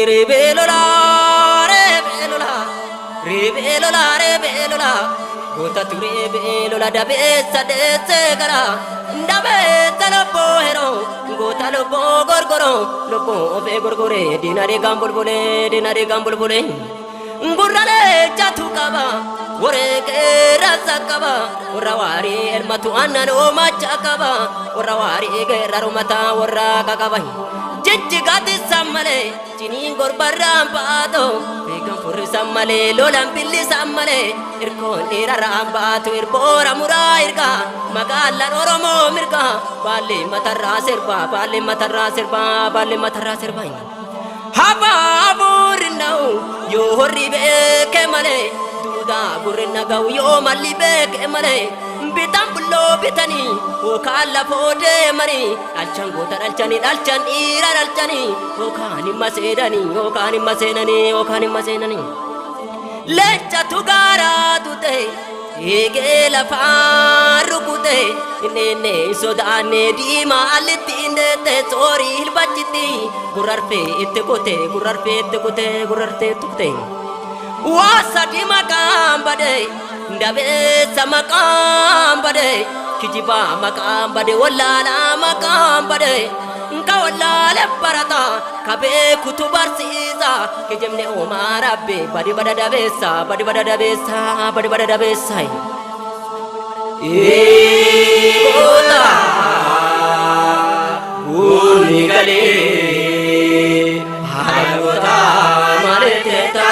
Rebelola, rebelola, rebelola, rebelola. Gota tu rebelola da besa de segara, da besa lo pohero, gota lo po gorgoro, lo po obe gorgore, dinare gambol bole. Gurale chatu kaba, ore ke rasa kaba, orawari elmatu anano macha kaba, orawari ke rarumata ora kaba. Jijjigati sammale, chini gorbaram paado, begam fur sammale, lolam pilli sammale, irkon iraram paatu irbora mura irga, magalan oromo mirga, bali matarra sirba. Haba burinau, yo horibe kemale, duda burinna gau yo malibe kemale. Bitam bullo bitani, o kala pode mani, alchan gotar alchan ira alchani, o kani masenani. Lecha tugara tute, ege la faru kute, nene sodane dima alitinde te sori hilbachiti, gurarpe ette kote. Wasa di makam bade, ndabe sama makam bade, kijiba makam bade, wallala makam bade, nka wallale parata, kabe kutubar siza, kejemne omarabe, badi bada besa. Kota, unigale, harota maleteta.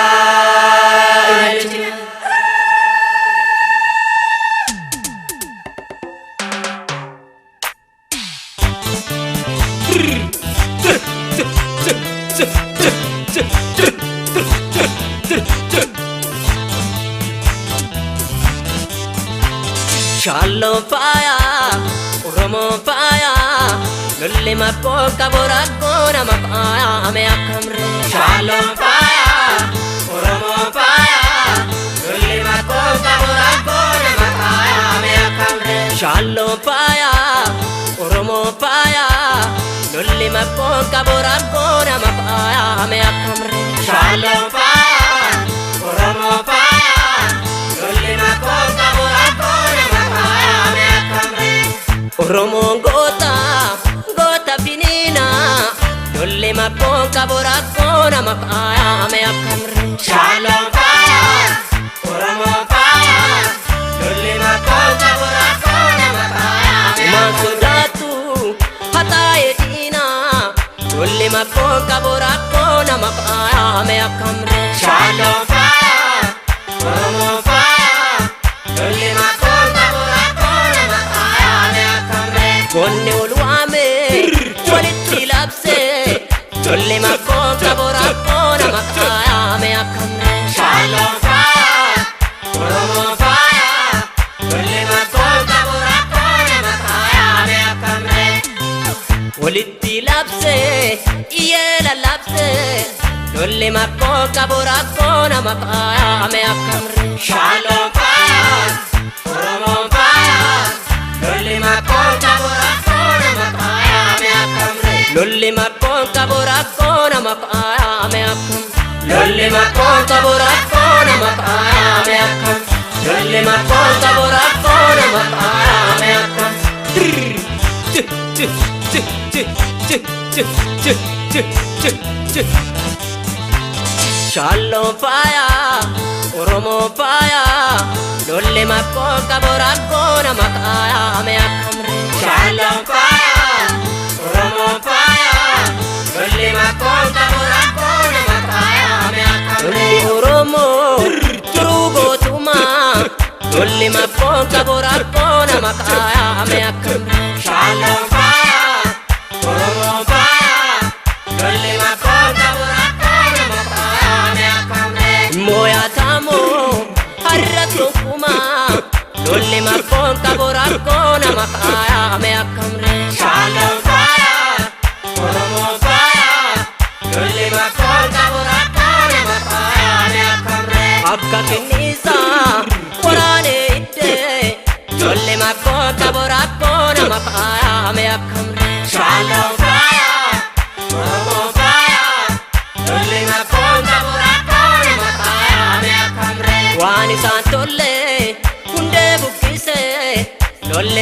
Shalom fire, Oromo fire, Lulli mapoka borakona mapaya me akamre. Shalom fire, Oromo fire, Lulli mapoka borakona mapaya me akamre. Shalom fire, Oromo fire, Lulli mapoka borakona mapaya me akamre. Shalom fire, Oromo fire, Lulli mapoka borakona. Oromo gota finina, lolle mapoka borakona mapaya me akamre. Shalom fire, Oromo fire, lolle mapoka borakona mapaya me akamre. Hataye dina, lolle mapoka borakona mapaya me akamre. Shalom fire, Oromo fire, lolle mapoka borakona mapaya me akamre. Konne ulwame, walitti labse, lolle mapoka borakona mapaya me akamre. Shalom fire, Oromo fire, lolle mapoka borakona mapaya me akamre. Walitti labse, iyela labse, lolle mapoka borakona mapaya me akamre. Shalom fire, Oromo fire, lolle mapoka borakona mapaya me akamre. Lolle mapoka borakona mapaya me akamre. Lolle mapoka borakona mapaya me akamre. Lolle mapoka borakona mapaya me akamre. Shalom fire, Oromo fire, lolle mapoka borakona mapaya me akamre. Shalom fire, Oromo fire, lolle mapoka borakona mapaya me akamre. Oromo turugo tuma, lolle mapoka borakona mapaya me akamre. Shalom fire, Oromo fire, lolle mapoka borakona mapaya me akamre. Moya tamo harrato kuma, lolle mapoka borakona mapaya me akamre. Shalom fire, Oromo fire, lolle mapoka borakona mapaya me akamre. Akka kenisa orane itte, lolle mapoka borakona mapaya me akamre. Shalom fire, Oromo fire.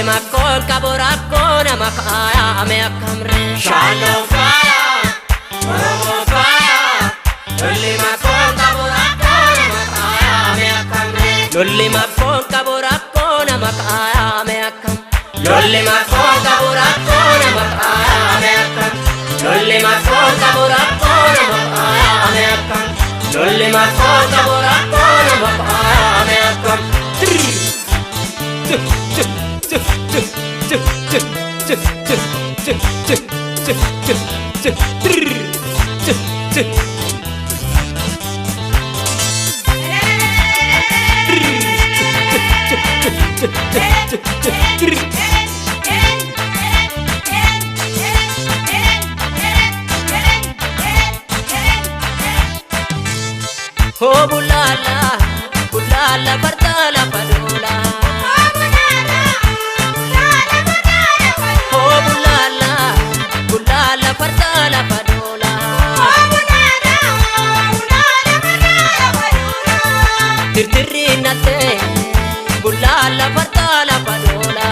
makol kaborakona makaya ame akamre Shalom fire Oromo fire Lolli makol kaborakona makaya ame akamre Lolli makol kaborakona makaya ame akam Lolli makol kaborakona makaya ame akam Lolli makol kaborakona makaya ame akam Lolli makol kaborakona makaya ame akam Oh bulala, bulala partala padula Oh bulala, bulala partala padula Tirtiri nate, bulala partala padula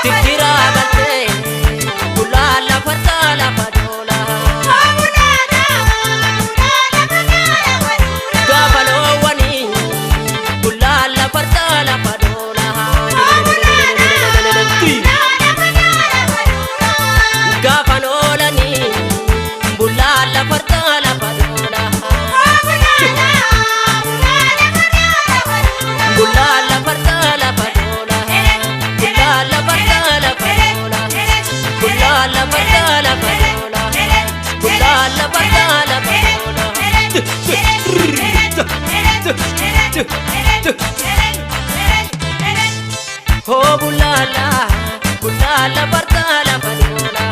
Tirtira nate, bulala partala padula Gapalo wani, bulala partala padula Gapanolani, bulala partala padula Bulala partala padula Bulala partala padula Bulala partala padula Bulala partala padula Oh bulala, bulala partala padula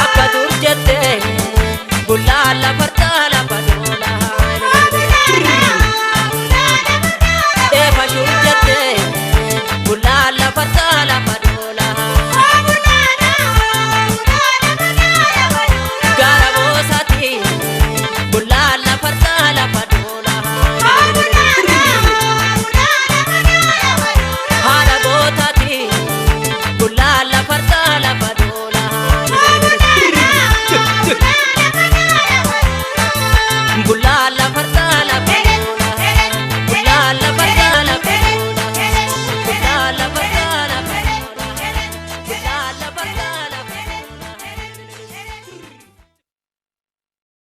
Akka durjette bulala partala padula Eva durjette bulala partala padula Garabosati bulala partala padula Harabotati bulala